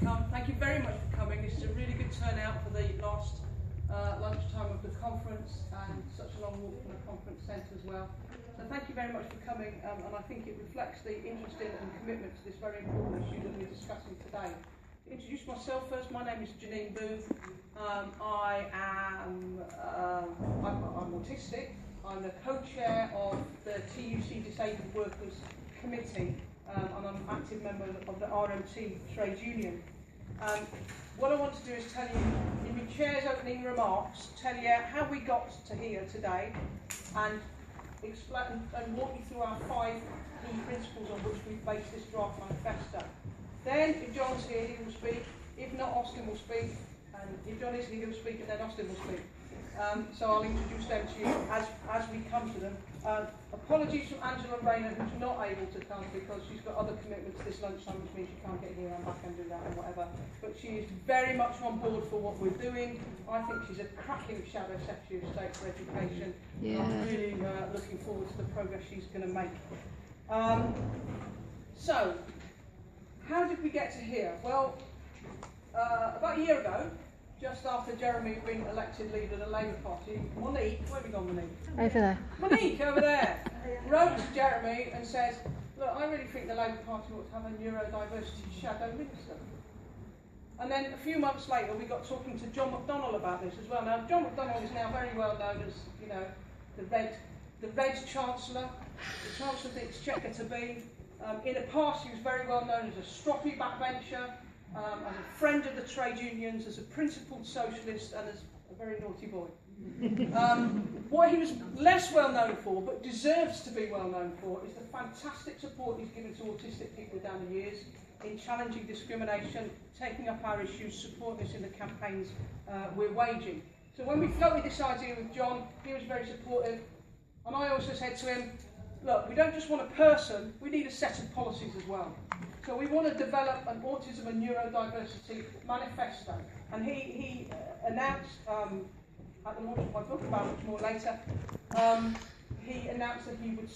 come. Thank you very much for coming. This is a really good turnout for the last lunchtime of the conference, and such a long walk from the conference centre as well. So thank you very much for coming, and I think it reflects the interest in and commitment to this very important issue that we're discussing today. To introduce myself first, my name is Janine Booth. I'm autistic. I'm the co-chair of the TUC Disabled Workers Committee, and I'm an active member of the RMT trade union. What I want to do is tell you, in my chair's opening remarks, tell you how we got to here today, and explain and walk you through our 5 key principles on which we base this draft manifesto. Then, if John's here, he will speak. If not, Austin will speak. And if John is here, he will speak, and then Austin will speak. So I'll introduce them to you as we come to them. Apologies from Angela Rayner, who's not able to come because she's got other commitments this lunchtime, which means she can't get here and back and do that and whatever. But she is very much on board for what we're doing. I think she's a cracking Shadow Secretary of State for Education. Yeah. I'm really looking forward to the progress she's going to make. So, how did we get to here? Well, about a year ago, just after Jeremy had been elected leader of the Labour Party, Monique, where have we gone, Monique? Over there. Monique, over there, wrote to Jeremy and says, look, I really think the Labour Party ought to have a neurodiversity shadow minister. And then a few months later, we got talking to John McDonnell about this as well. Now, John McDonnell is now very well known as, you know, the Red Chancellor, the Chancellor of the Exchequer to be. In the past, he was very well known as a stroppy backbencher, as a friend of the trade unions, as a principled socialist, and as a very naughty boy. What he was less well known for, but deserves to be well known for, is the fantastic support he's given to autistic people down the years in challenging discrimination, taking up our issues, supporting us in the campaigns we're waging. So when we floated this idea with John, he was very supportive, and I also said to him, look, we don't just want a person, we need a set of policies as well. So we want to develop an autism and neurodiversity manifesto. And he announced, at the launch of my book, about much more later, he announced that he would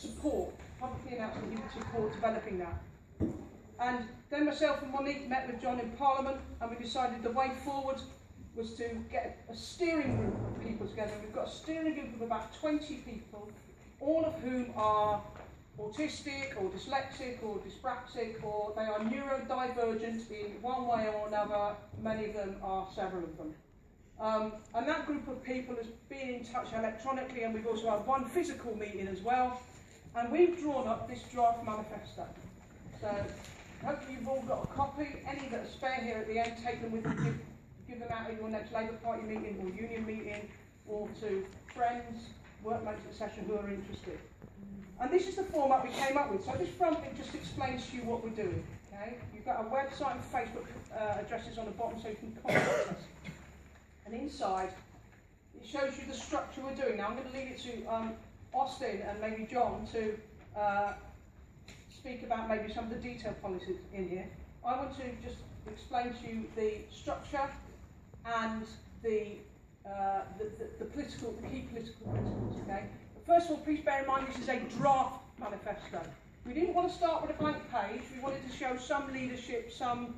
publicly announced that he would support developing that. And then myself and Monique met with John in Parliament, and we decided the way forward was to get a steering group of people together. We've got a steering group of about 20 people, all of whom are autistic or dyslexic or dyspraxic, or they are neurodivergent in one way or another. Many of them are several of them. And that group of people has been in touch electronically, and we've also had one physical meeting as well. And we've drawn up this draft manifesto. So hopefully you've all got a copy. Any that are spare here at the end, take them with you. Give them out at your next Labour Party meeting or union meeting, or to friends, workmates, etc., who are interested. And this is the format we came up with. So this front bit just explains to you what we're doing. Okay? You've got our website and Facebook addresses on the bottom, so you can contact us. And inside, it shows you the structure we're doing. Now I'm going to leave it to Austin and maybe John to speak about maybe some of the detailed policies in here. I want to just explain to you the structure and the key political principles. Okay. First of all, please bear in mind this is a draft manifesto. We didn't want to start with a blank page. We wanted to show some leadership, some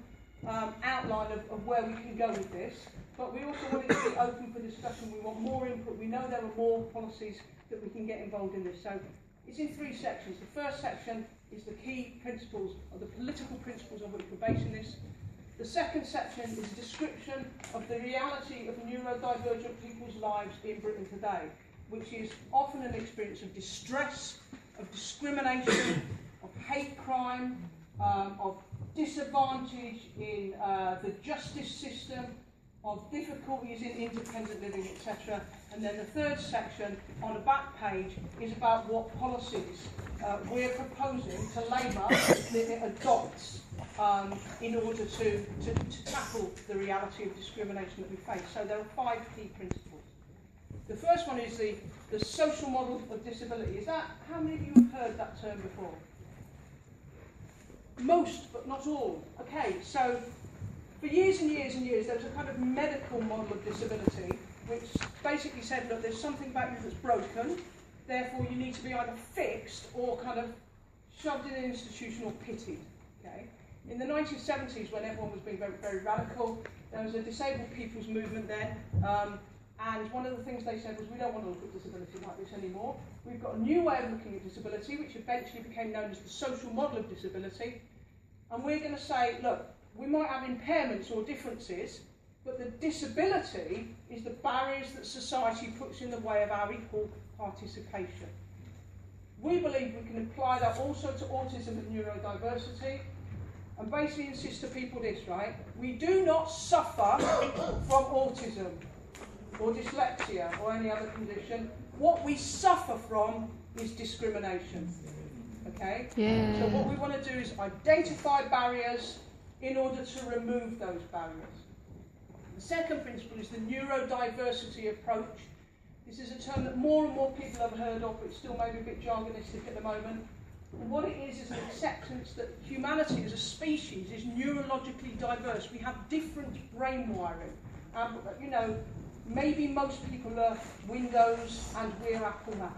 outline of where we can go with this. But we also wanted to be open for discussion. We want more input. We know there are more policies that we can get involved in this. So it's in 3 sections. The first section is the key principles, or the political principles on which we're basing this. The second section is a description of the reality of neurodivergent people's lives in Britain today, which is often an experience of distress, of discrimination, of hate crime, of disadvantage in the justice system, of difficulties in independent living, etc. And then the third section on the back page is about what policies we're proposing to Labour that it adopts in order to tackle the reality of discrimination that we face. So there are 5 key principles. The first one is the social model of disability. Is that, how many of you have heard that term before? Most, but not all. Okay, so for years and years and years, there was a kind of medical model of disability, which basically said, look, there's something about you that's broken, therefore you need to be either fixed or kind of shoved in an institution or pitied. Okay? In the 1970s, when everyone was being very, very radical, there was a disabled people's movement then, and one of the things they said was, we don't want to look at disability like this anymore. We've got a new way of looking at disability, which eventually became known as the social model of disability, and we're going to say, look, we might have impairments or differences, but the disability is the barriers that society puts in the way of our equal participation. We believe we can apply that also to autism and neurodiversity, and basically insist to people this, right? We do not suffer from autism or dyslexia or any other condition. What we suffer from is discrimination. Okay? Yeah. So what we want to do is identify barriers in order to remove those barriers. The second principle is the neurodiversity approach. This is a term that more and more people have heard of, but it's still maybe a bit jargonistic at the moment. And what it is an acceptance that humanity as a species is neurologically diverse. We have different brain wiring. You know, maybe most people are Windows and we're Apple Mac.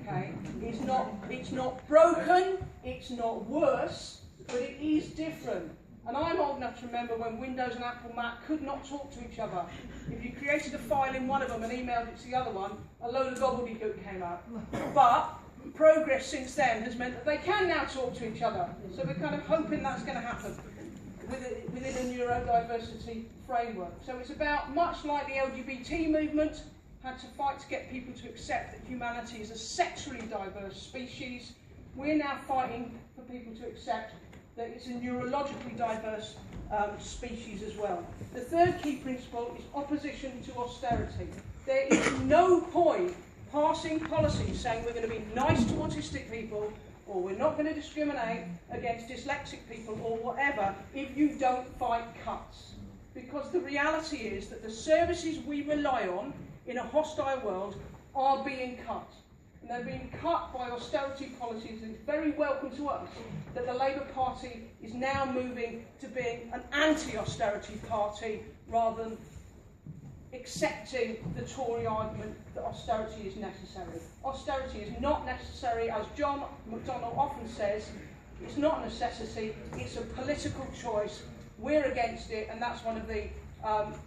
Okay? It's not broken, it's not worse, but it is different. And I'm old enough to remember when Windows and Apple Mac could not talk to each other. If you created a file in one of them and emailed it to the other one, a load of gobbledygook came out. But progress since then has meant that they can now talk to each other. So we're kind of hoping that's going to happen within a neurodiversity framework. So it's about, much like the LGBT movement had to fight to get people to accept that humanity is a sexually diverse species, we're now fighting for people to accept that it's a neurologically diverse species as well. The third key principle is opposition to austerity. There is no point passing policies saying we're going to be nice to autistic people, or we're not going to discriminate against dyslexic people, or whatever, if you don't fight cuts. Because the reality is that the services we rely on in a hostile world are being cut. And they're being cut by austerity policies, and it's very welcome to us that the Labour Party is now moving to being an anti-austerity party rather than accepting the Tory argument that austerity is necessary. Austerity is not necessary, as John McDonnell often says. It's not a necessity, it's a political choice. We're against it, and that's one of the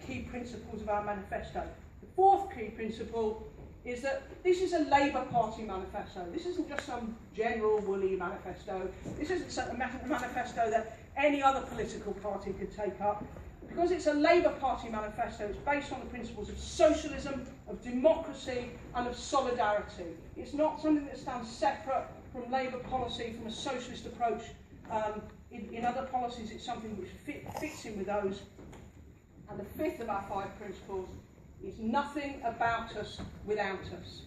key principles of our manifesto. The fourth key principle is that this is a Labour Party manifesto. This isn't just some general woolly manifesto. This isn't a manifesto that any other political party could take up. Because it's a Labour Party manifesto, it's based on the principles of socialism, of democracy, and of solidarity. It's not something that stands separate from Labour policy, from a socialist approach. In other policies, it's something which fits in with those. And the fifth of our 5 principles is nothing about us without us.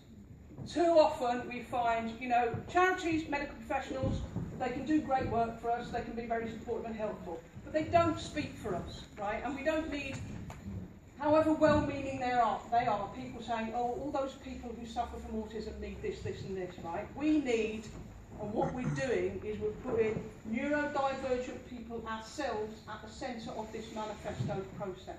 Too often we find, you know, charities, medical professionals, they can do great work for us, they can be very supportive and helpful, but they don't speak for us, right? And we don't need, however well-meaning they are, people saying, oh, all those people who suffer from autism need this, this and this, right? We need, and what we're doing is we're putting neurodivergent people ourselves at the centre of this manifesto process,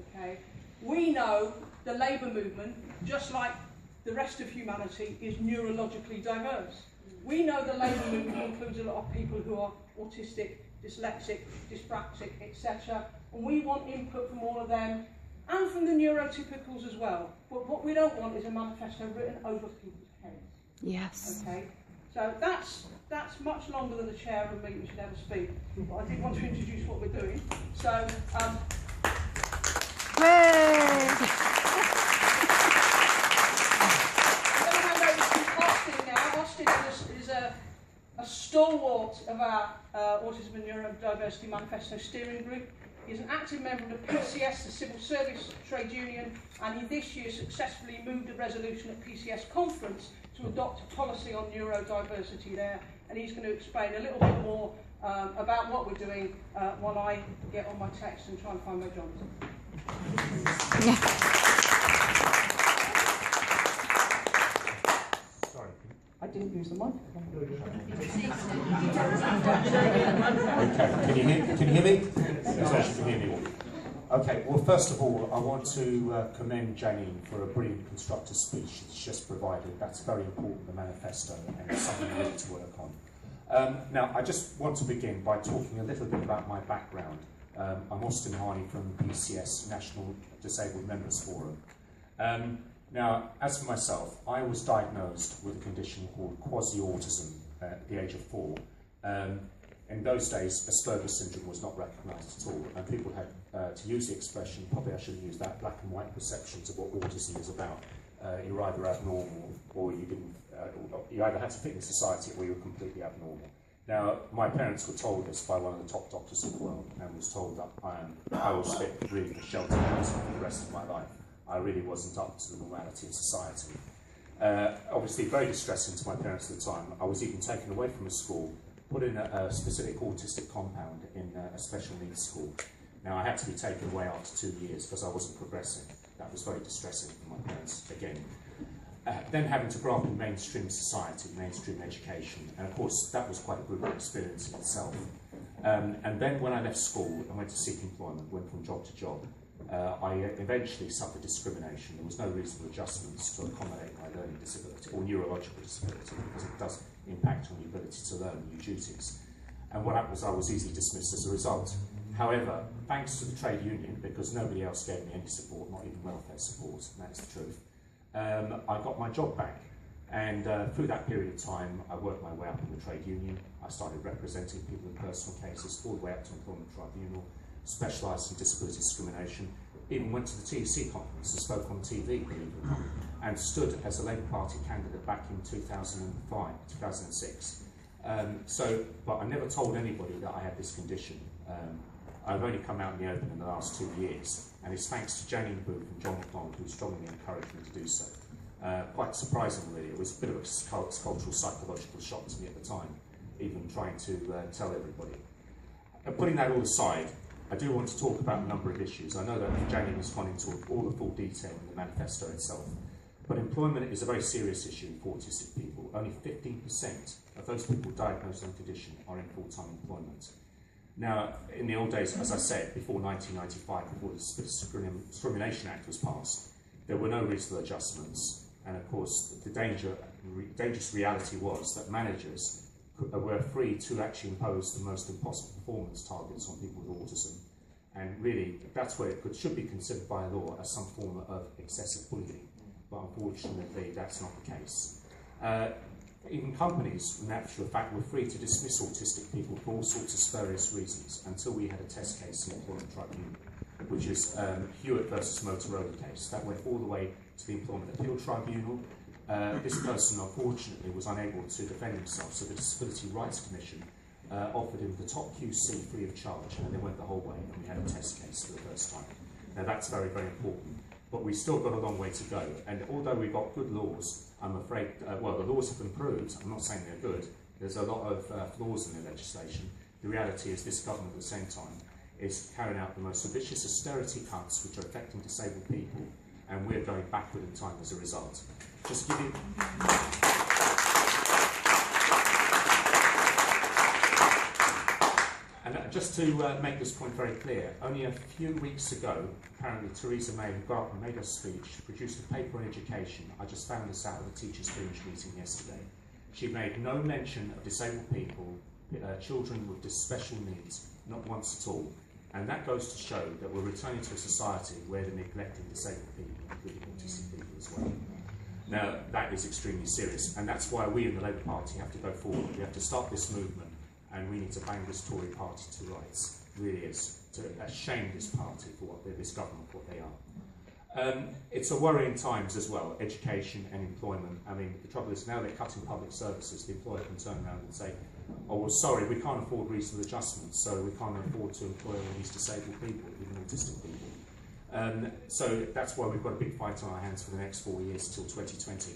okay? We know the Labour movement, just like the rest of humanity, is neurologically diverse. We know the Labour movement includes a lot of people who are autistic, dyslexic, dyspraxic, etc. And we want input from all of them, and from the neurotypicals as well. But what we don't want is a manifesto written over people's heads. Yes. Okay. So that's much longer than the chair of a meeting should ever speak. But I did want to introduce what we're doing. So. Austin is a stalwart of our Autism and Neurodiversity Manifesto Steering Group. He's an active member of the PCS, the Civil Service Trade Union, and he this year successfully moved a resolution at PCS conference to adopt a policy on neurodiversity there, and he's going to explain a little bit more about what we're doing while I get on my text and try and find my Johns. Sorry. I didn't use the microphone. Okay, can you hear me? Yes, can hear me. Okay, well, first of all, I want to commend Janine for a brilliant constructive speech she's just provided. That's very important, the manifesto, and it's something we need to work on. Now, I just want to begin by talking a little bit about my background. I'm Austin Harney from PCS, National Disabled Members Forum. Now, as for myself, I was diagnosed with a condition called quasi-autism at the age of 4. In those days, Asperger's syndrome was not recognised at all, and people had, to use the expression, probably I shouldn't use that, black and white perceptions of what autism is about. You're either abnormal or you didn't. You either had to fit in society or you were completely abnormal. Now, my parents were told this by one of the top doctors in the world, and was told that I was fit really for shelter housing for the rest of my life. I really wasn't up to the normality of society. Obviously, very distressing to my parents at the time. I was even taken away from a school, put in a specific autistic compound in a special needs school. Now, I had to be taken away after 2 years because I wasn't progressing. That was very distressing for my parents, again. Then having to grow up in mainstream society, mainstream education, and of course that was quite a brutal experience in itself. And then when I left school and went to seek employment, went from job to job, I eventually suffered discrimination. There was no reasonable adjustments to accommodate my learning disability or neurological disability, because it does impact on the ability to learn new duties. And what happened was I was easily dismissed as a result. However, thanks to the trade union, because nobody else gave me any support, not even welfare support, and that's the truth, I got my job back. And through that period of time, I worked my way up in the trade union. I started representing people in personal cases, all the way up to employment tribunal, specialised in disability discrimination, even went to the TEC conference and spoke on TV, believe it or not, and stood as a Labour Party candidate back in 2006. But I never told anybody that I had this condition. I've only come out in the open in the last 2 years, and it's thanks to Janine Booth and John McDonnell who strongly encouraged me to do so. Quite surprisingly, really, it was a bit of a cultural psychological shock to me at the time, even trying to tell everybody. Putting that all aside, I do want to talk about a number of issues. I know that Janine has gone into all the full detail in the manifesto itself, but employment is a very serious issue for autistic people. Only 15% of those people diagnosed with the condition are in full-time employment. Now, in the old days, as I said, before 1995, before the Discrimination Act was passed, there were no reasonable adjustments. And of course, the dangerous reality was that managers were free to actually impose the most impossible performance targets on people with autism. And really, that's where it should be considered by law as some form of excessive bullying. But unfortunately, that's not the case. Even companies, in actual fact, were free to dismiss autistic people for all sorts of spurious reasons until we had a test case in the Employment Tribunal, which is Hewitt versus Motorola case. That went all the way to the Employment Appeal Tribunal. This person, unfortunately, was unable to defend himself, so the Disability Rights Commission offered him the top QC free of charge, and they went the whole way, and we had a test case for the first time. Now, that's very, very important. But we've still got a long way to go. And although we've got good laws, I'm afraid, well, the laws have improved. I'm not saying they're good. There's a lot of flaws in the legislation. The reality is this government, at the same time, is carrying out the most ambitious austerity cuts which are affecting disabled people, and we're going backward in time as a result. Just to give you... And just to make this point very clear, only a few weeks ago, apparently Theresa May got up and made a speech, produced a paper on education. I just found this out at the Teachers' Fringe meeting yesterday. She made no mention of disabled people, children with special needs, not once at all. And that goes to show that we're returning to a society where they're neglecting disabled people, including autistic people as well. Now, that is extremely serious, and that's why we in the Labour Party have to go forward. We have to start this movement, and we need to bang this Tory party to rights. It really is. To shame this party for what this government, what they are. It's a worrying times as well, education and employment. I mean, the trouble is now they're cutting public services. The employer can turn around and say, oh, well, sorry, we can't afford reasonable adjustments, so we can't afford to employ all these disabled people, even autistic people. So that's why we've got a big fight on our hands for the next 4 years till 2020.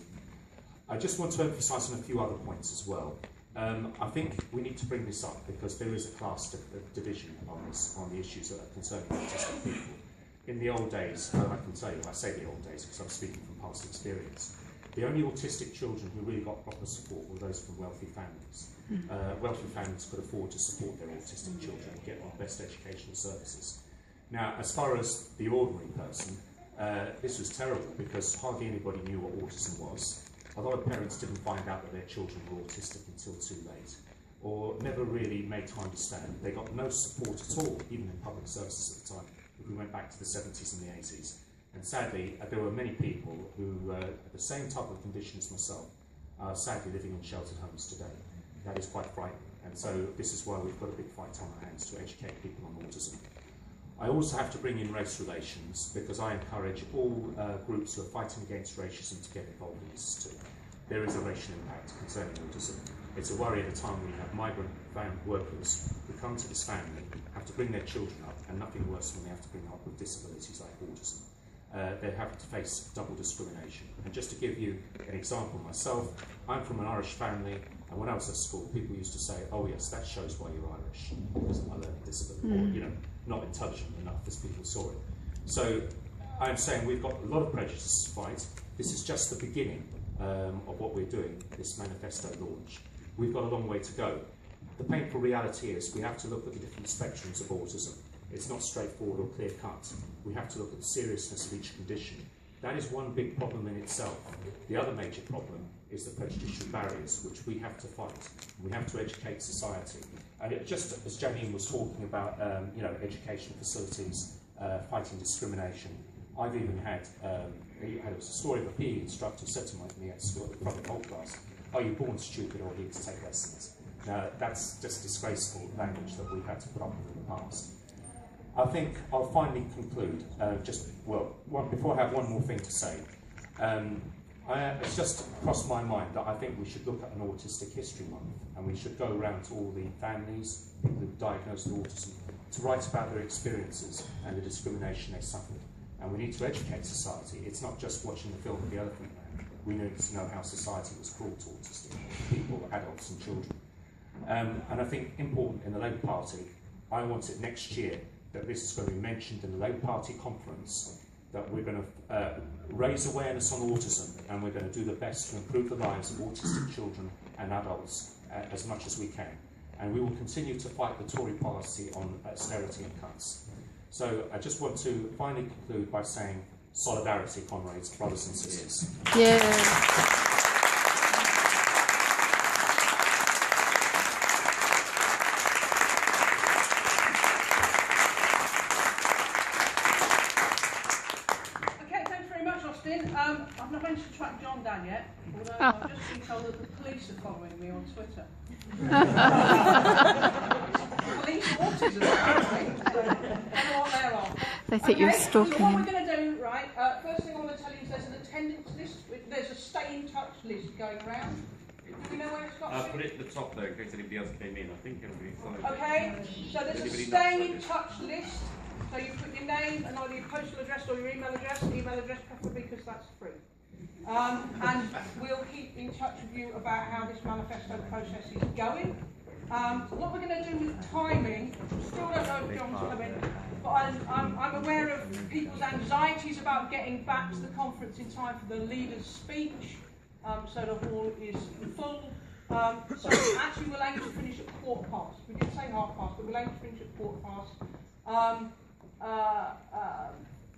I just want to emphasise on a few other points as well. I think we need to bring this up because there is a class division on this, on the issues that are concerning autistic people. In the old days, I can tell you, I say the old days because I'm speaking from past experience, the only autistic children who really got proper support were those from wealthy families. Wealthy families could afford to support their autistic children and get the best educational services. Now, as far as the ordinary person, this was terrible because hardly anybody knew what autism was. A lot of parents didn't find out that their children were autistic until too late. or never really made to understand. They got no support at all, even in public services at the time, if we went back to the 70s and the 80s. And sadly, there were many people who had the same type of condition as myself, are sadly living in sheltered homes today. That is quite frightening. And so this is why we've got a big fight on our hands to educate people on autism. I also have to bring in race relations, because I encourage all groups who are fighting against racism to get involved in this too. There is a racial impact concerning autism. It's a worry at a time when you have migrant workers who come to this family, have to bring their children up, and nothing worse when they have to bring them up with disabilities like autism. They have to face double discrimination. And just to give you an example myself, I'm from an Irish family, and when I was at school, people used to say, oh yes, that shows why you're Irish, because of my learning disability, or, you know, not intelligent enough as people saw it. So I'm saying we've got a lot of prejudices to fight. This is just the beginning of what we're doing, this manifesto launch. We've got a long way to go. The painful reality is we have to look at the different spectrums of autism. It's not straightforward or clear cut. We have to look at the seriousness of each condition. That is one big problem in itself. The other major problem is the prejudicial barriers, which we have to fight. We have to educate society. And it, just as Janine was talking about, you know, education facilities, fighting discrimination, I've even had, it was a story of a PE instructor who said to me at school, at the front of the whole class, are you born stupid or here to take lessons? Now, that's just disgraceful language that we've had to put up with in the past. I think I'll finally conclude, before I have one more thing to say. It's just crossed my mind that I think we should look at an autistic history month, and we should go around to all the families, people who've diagnosed with autism, to write about their experiences and the discrimination they suffered. And we need to educate society. It's not just watching the film The Elephant Man. We need to know how society was cruel to autistic people, adults and children. And I think important in the Labour Party, I want it next year that this is going to be mentioned in the Labour Party conference, that we're going to raise awareness on autism, and we're going to do the best to improve the lives of autistic children and adults as much as we can. And we will continue to fight the Tory policy on austerity and cuts. So I just want to finally conclude by saying solidarity, comrades, brothers and sisters. Yeah. I've not managed to track John down yet, although I've just been told that the police are following me on Twitter. Police autism, apparently. I don't know what they're on. They think you're stalking so what him. we're going to do, right, first thing I want to tell you is there's an attendance list, there's a stay in touch list going around. Do we know where it's got to? Put it at the top there in case anybody else came in. I think everybody followed. Okay, so there's a stay in touch list. So you put your name and either your postal address or your email address preferably because that's free. And we'll keep in touch with you about how this manifesto process is going. What we're going to do with timing, still don't know if John's coming, but I'm aware of people's anxieties about getting back to the conference in time for the leader's speech, so the hall is full. So actually we'll aim to finish at 15:15. We did say 30:30, but we'll aim to finish at 15:15.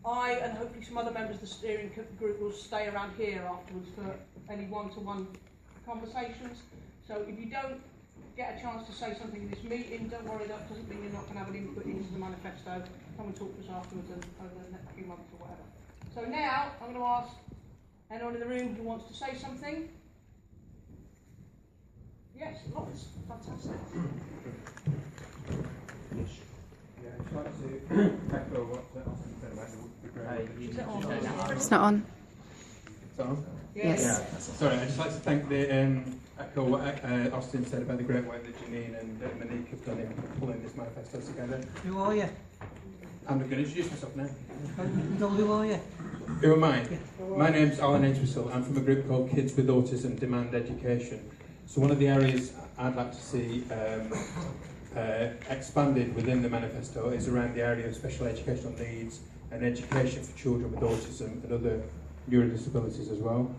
I and hopefully some other members of the steering group will stay around here afterwards for any one-to-one conversations. So if you don't get a chance to say something in this meeting, don't worry, that doesn't mean you're not going to have an input into the manifesto. Come and talk to us afterwards and over the next few months or whatever. So now I'm going to ask anyone in the room who wants to say something. Yes, lots. Fantastic. Yeah, I'd like to echo what Austin said about the great. It's not on. It's on? Yes. Yeah. Sorry, I'd just like to thank echo what Austin said about the great work that Janine and Monique have done in pulling this manifesto together. Who are you? I'm going to introduce myself now. Who are you? Who am I? My name's Alan Entwistle. I'm from a group called Kids with Autism Demand Education. So one of the areas I'd like to see expanded within the manifesto is around the area of special educational needs and education for children with autism and other neurodisabilities as well.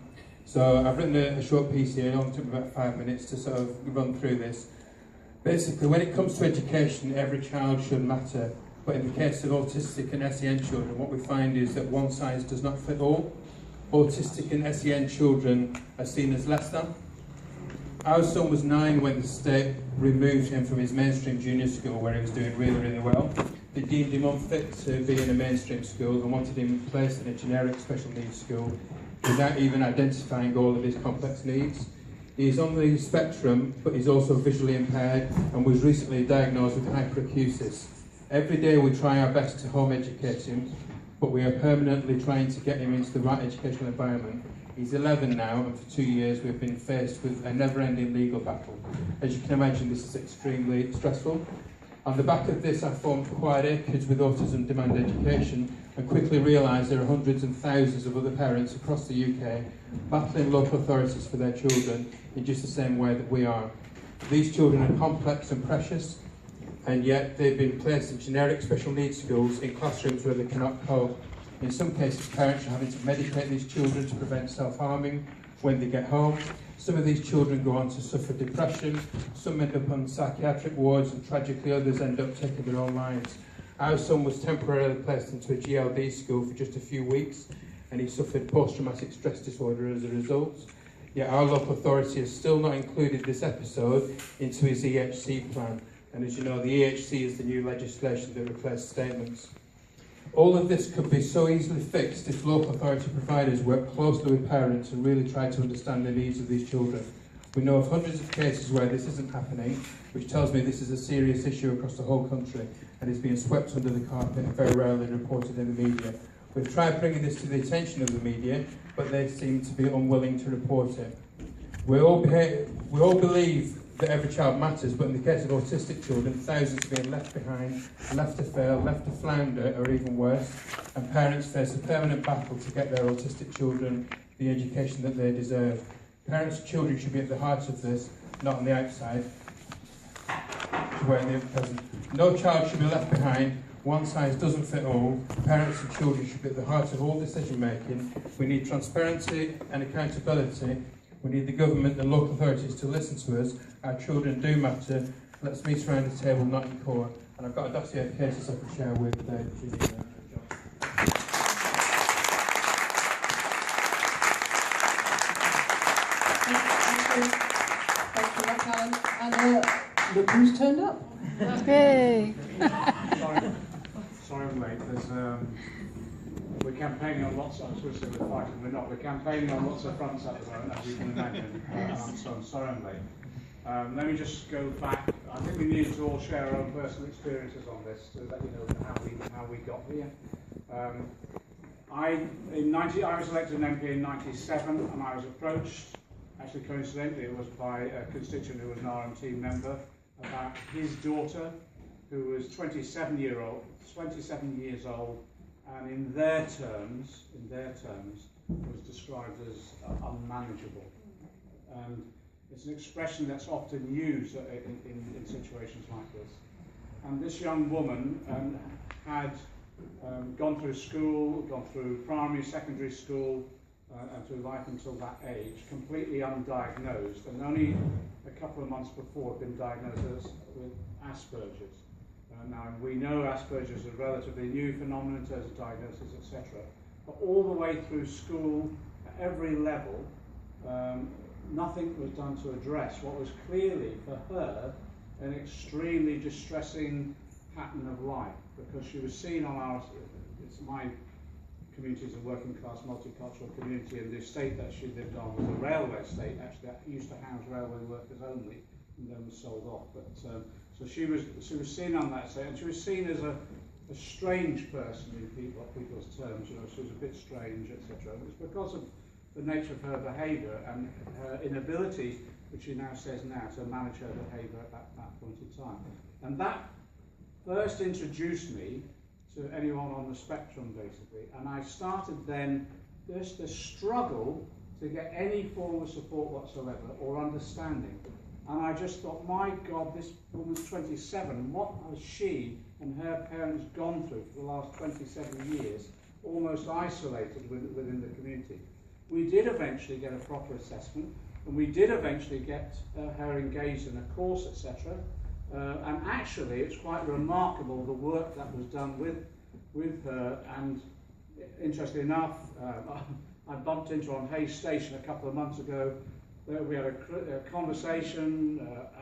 So I've written a short piece here. It only took me about 5 minutes to sort of run through this. Basically, when it comes to education, every child should matter. But in the case of autistic and SEN children, what we find is that one size does not fit all. Autistic and SEN children are seen as less than. Our son was 9 when the state removed him from his mainstream junior school where he was doing really, really well. They deemed him unfit to be in a mainstream school and wanted him placed in a generic special needs school without even identifying all of his complex needs. He is on the spectrum, but he's also visually impaired and was recently diagnosed with hyperacusis. Every day we try our best to home educate him, but we are permanently trying to get him into the right educational environment. He's 11 now, and for 2 years we've been faced with a never-ending legal battle. As you can imagine, this is extremely stressful. On the back of this, I formed Quiet Aid Kids with Autism Demand Education and quickly realised there are hundreds and thousands of other parents across the UK battling local authorities for their children in just the same way that we are. These children are complex and precious, and yet they've been placed in generic special needs schools in classrooms where they cannot cope. In some cases, parents are having to medicate these children to prevent self-harming when they get home. Some of these children go on to suffer depression, some end up on psychiatric wards, and tragically others end up taking their own lives. Our son was temporarily placed into a GLD school for just a few weeks, and he suffered post-traumatic stress disorder as a result. Yet our local authority has still not included this episode into his EHC plan. And as you know, the EHC is the new legislation that replaced statements. All of this could be so easily fixed if local authority providers work closely with parents and really try to understand the needs of these children. We know of hundreds of cases where this isn't happening, which tells me this is a serious issue across the whole country and is being swept under the carpet and very rarely reported in the media. We've tried bringing this to the attention of the media, but they seem to be unwilling to report it. We all believe that every child matters, but in the case of autistic children, thousands are being left behind, left to fail, left to flounder, or even worse, and parents face a permanent battle to get their autistic children the education that they deserve. Parents and children should be at the heart of this, not on the outside, where they're present. No child should be left behind. One size doesn't fit all. Parents and children should be at the heart of all decision making. We need transparency and accountability. We need the government and local authorities to listen to us. Our children do matter. Let's meet around the table, not in court. And I've got a dossier of cases I can share with Julie and John. Thanks for that, Alan. And look who's turned up. Yay! Sorry I'm late. We're campaigning on lots of, I was going to say we're fighting, we're not. We're campaigning on lots of fronts at the moment, as you can imagine. I'm sorry I'm late. Let me just go back. I think we need to all share our own personal experiences on this to let you know how we got here. I was elected an MP in '97, and I was approached, actually coincidentally, it was by a constituent who was an RMT member, about his daughter, who was 27 years old, and in their terms, was described as unmanageable. And it's an expression that's often used in situations like this. And this young woman had gone through school, gone through primary, secondary school, and through life until that age, completely undiagnosed, and only a couple of months before had been diagnosed with Asperger's. Now, we know Asperger's is a relatively new phenomenon in terms of diagnosis, etc. But all the way through school, at every level, nothing was done to address what was clearly, for her, an extremely distressing pattern of life, because she was seen on my community is a working class multicultural community, and the estate that she lived on was a railway estate, actually, that used to house railway workers only, and then was sold off. But so she was seen on that estate, and she was seen as a strange person in people's terms. You know, she was a bit strange, etc. It was because of the nature of her behaviour and her inability, which she now says to manage her behaviour at that point in time. And that first introduced me to anyone on the spectrum, basically. And I started then just to struggle to get any form of support whatsoever or understanding. And I just thought, my God, this woman's 27. What has she and her parents gone through for the last 27 years, almost isolated within the community? We did eventually get a proper assessment, and we did eventually get her engaged in a course, etc. And actually, it's quite remarkable the work that was done with her. And interestingly enough, I bumped into her on Hayes Station a couple of months ago. We had a conversation,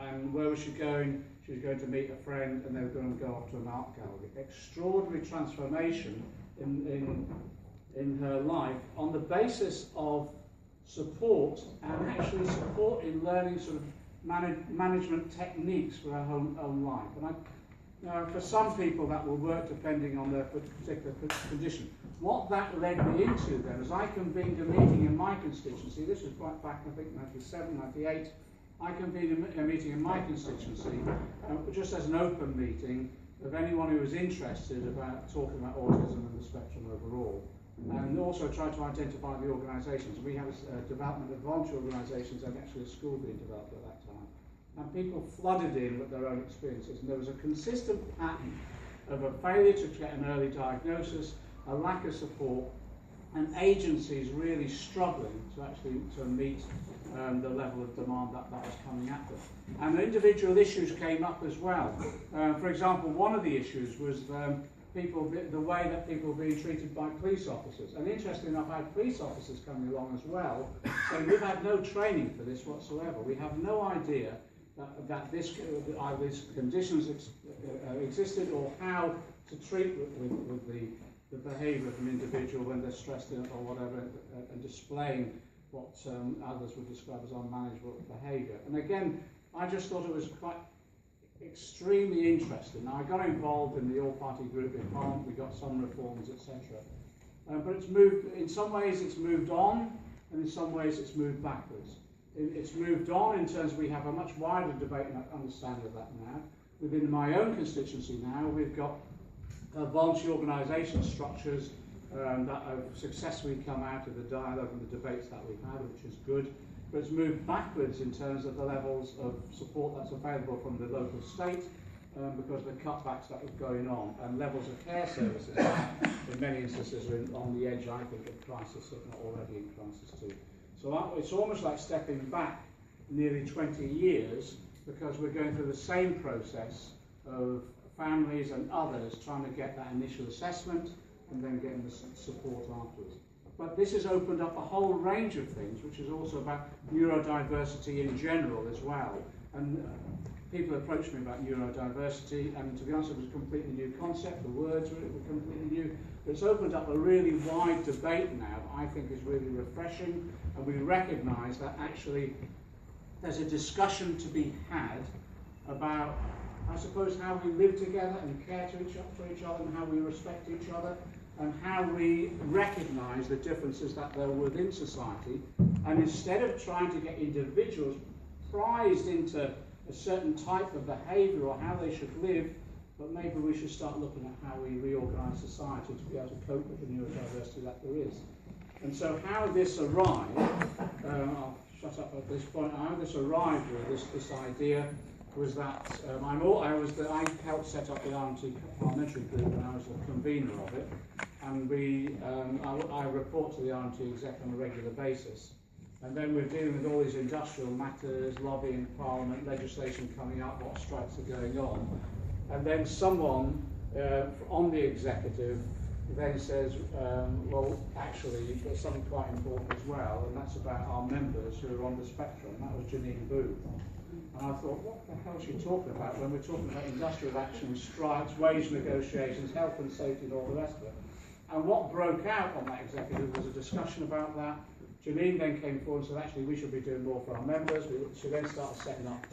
and where was she going? She was going to meet a friend, and they were going to go off to an art gallery. Extraordinary transformation in her life on the basis of support, and actually support in learning sort of management techniques for her own life. And for some people that will work depending on their particular condition. What that led me into then is I convened a meeting in my constituency. This was back, I think, 97, 98. I convened a meeting in my constituency, just as an open meeting of anyone who was interested about talking about autism and the spectrum overall. And also tried to identify the organisations. We had a development of voluntary organisations and actually a school being developed at that time. And people flooded in with their own experiences. And there was a consistent pattern of a failure to get an early diagnosis, a lack of support, and agencies really struggling to actually meet the level of demand that was coming at them. And individual issues came up as well. For example, one of the issues was the way that people were being treated by police officers. And interestingly enough, I had police officers coming along as well, saying we've had no training for this whatsoever. We have no idea that these conditions existed, or how to treat with the behaviour of an individual when they're stressed or whatever, and displaying what others would describe as unmanageable behaviour. And again, I just thought it was quite extremely interesting. Now, I got involved in the all-party group in Parliament. We got some reforms, etc. But it's moved. In some ways, it's moved on, and in some ways, it's moved backwards. It's moved on in terms of we have a much wider debate and understanding of that now. Within my own constituency now, we've got voluntary organisation structures that have successfully come out of the dialogue and the debates that we've had, which is good. But it's moved backwards in terms of the levels of support that's available from the local state because of the cutbacks that were going on, and levels of care services that in many instances are on the edge, I think, of crisis, if not already in crisis too. So it's almost like stepping back nearly 20 years because we're going through the same process of families and others trying to get that initial assessment and then getting the support afterwards. But this has opened up a whole range of things, which is also about neurodiversity in general as well. And people approached me about neurodiversity, and to be honest, it was a completely new concept. The words were completely new. But it's opened up a really wide debate now that I think is really refreshing, and we recognise that actually there's a discussion to be had about, I suppose, how we live together and care for each other, and how we respect each other, and how we recognise the differences that there are within society. And instead of trying to get individuals prized into a certain type of behaviour or how they should live, but maybe we should start looking at how we reorganise society to be able to cope with the neurodiversity that there is. And so how this arrived, I'll shut up at this point, how this arrived with this idea was that I helped set up the RMT parliamentary group when I was the convener of it, and I report to the RMT exec on a regular basis. And then we're dealing with all these industrial matters, lobbying Parliament, legislation coming up, what strikes are going on. And then someone on the executive then says, well, actually, there's something quite important as well, and that's about our members who are on the spectrum. And that was Janine Booth. And I thought, what the hell is she talking about when we're talking about industrial action, strikes, wage negotiations, health and safety, and all the rest of it? And what broke out on that executive was a discussion about that. Janine then came forward and said, actually, we should be doing more for our members. She then started setting up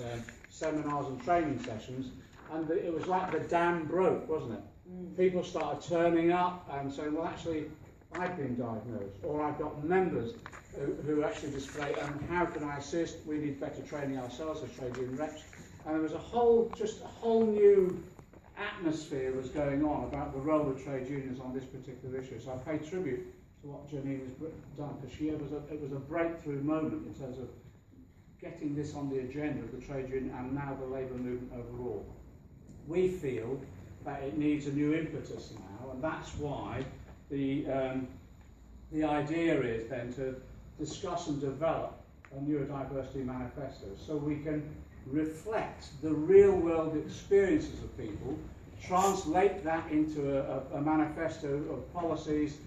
seminars and training sessions. And it was like the dam broke, wasn't it? People started turning up and saying, well, actually, I've been diagnosed, or I've got members who actually display, and how can I assist? We need better training ourselves as trade union reps. And there was a whole new atmosphere was going on about the role of trade unions on this particular issue. So I pay tribute to what Janine has done, because it was a breakthrough moment in terms of getting this on the agenda of the trade union and now the labour movement overall. We feel that it needs a new impetus now, and that's why the idea is then to discuss and develop a Neurodiversity Manifesto so we can reflect the real world experiences of people, translate that into a manifesto of policies